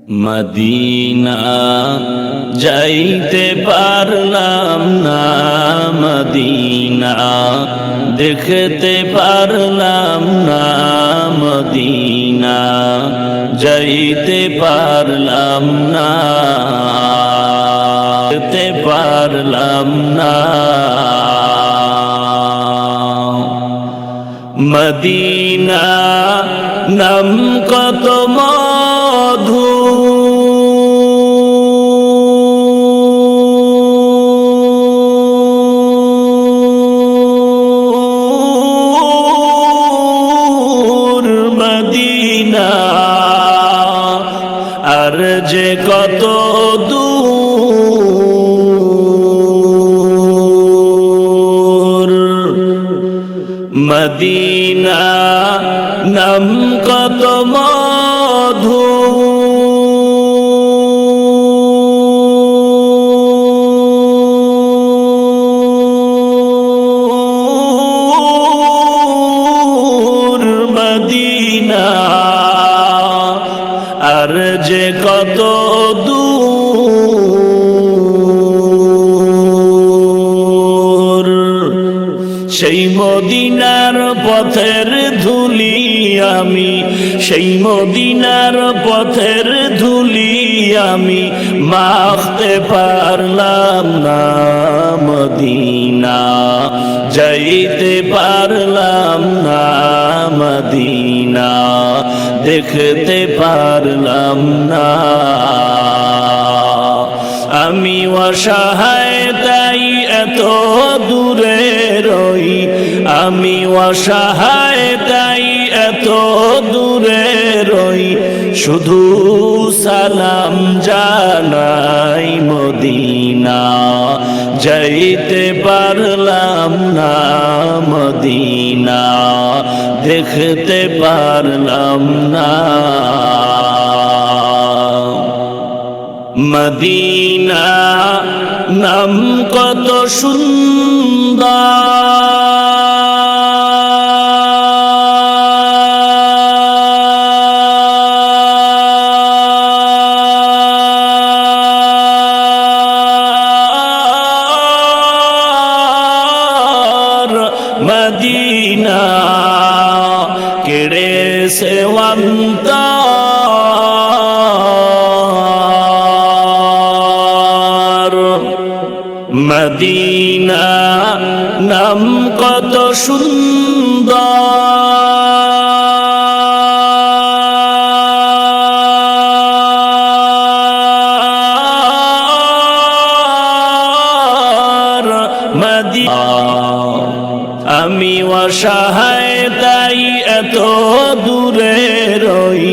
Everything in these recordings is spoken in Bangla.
মদিনা যাইতে পারলাম না, মদিনা দেখতে পারলাম না, মদিনা যাইতে পারলাম না, দেখতে পারলাম না। মদিনা নাম কত মধু, মদিনা আর যে কত দূর, মদিনা নাম কত মধু, মদিনা আর যে কত দূর, সেই মদিনার পথের ধুলি আমি, সেই মদিনার পথের ধুলি আমি মাখতে পারলাম না, মদিনা যাইতে পারলাম না, মদিনা দেখতে পারলাম না। আমি অসহায় তাই এত দূরে রই, আমি অসহায় তাই এত দূরে রই, শুধু সালাম জানাই মদিনা যাইতে পারলাম না, মদিনা দেখতে পারলাম না। মদিনা নাম কত সুন্দর, মদিনা কেড়ে সেওয়ান্ত, মদিনা নাম কত সুন্দর, মদিনা আমি অসহায় তাই এত দূরে রই,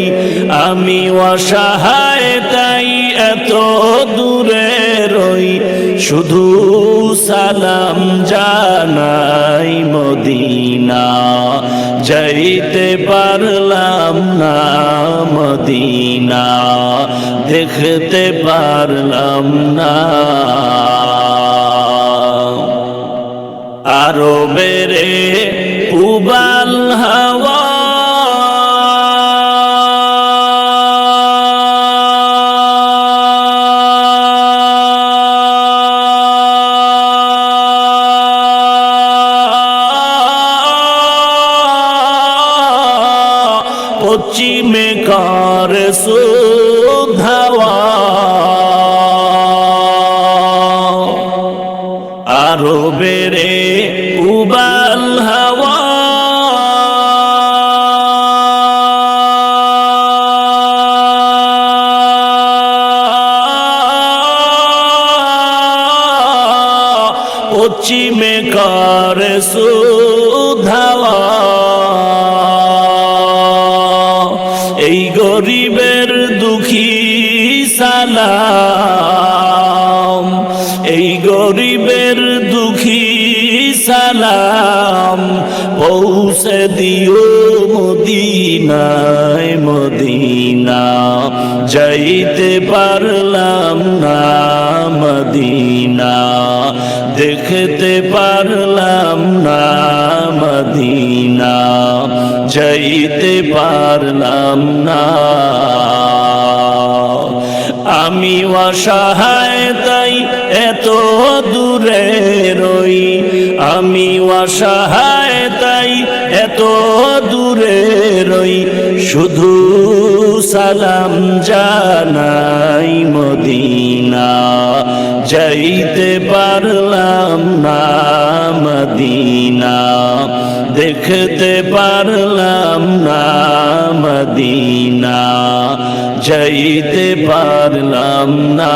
আমি অসহায় তাই এত দূরে রই, শুধু সালাম জানাই মদিনা যাইতে পারলাম না, মদিনা দেখতে পারলাম না। আরবের উবাল হাওয়া পশ্চিমে কার সুধাওয়া, আরবের উবাল হাওয়া পশ্চিমে কার সুধাওয়া, এই গরিবের দুঃখী সালাম, এই গরিবের দুঃখী সালাম পৌঁছে দিও মদিনায়, মদিনা যাইতে পারলাম না, মদিনা দেখতে পারলাম না, মদিনা যাইতে পারলাম না। আমি অসহায় তাই এত দূরে রই, আমি অসহায় তাই এত দূরে রই, শুধু সালাম জানাই মদিনা, যাইতে পারলাম না মদিনা, দেখতে পারলাম না মদিনা, যাইতে পারলাম না।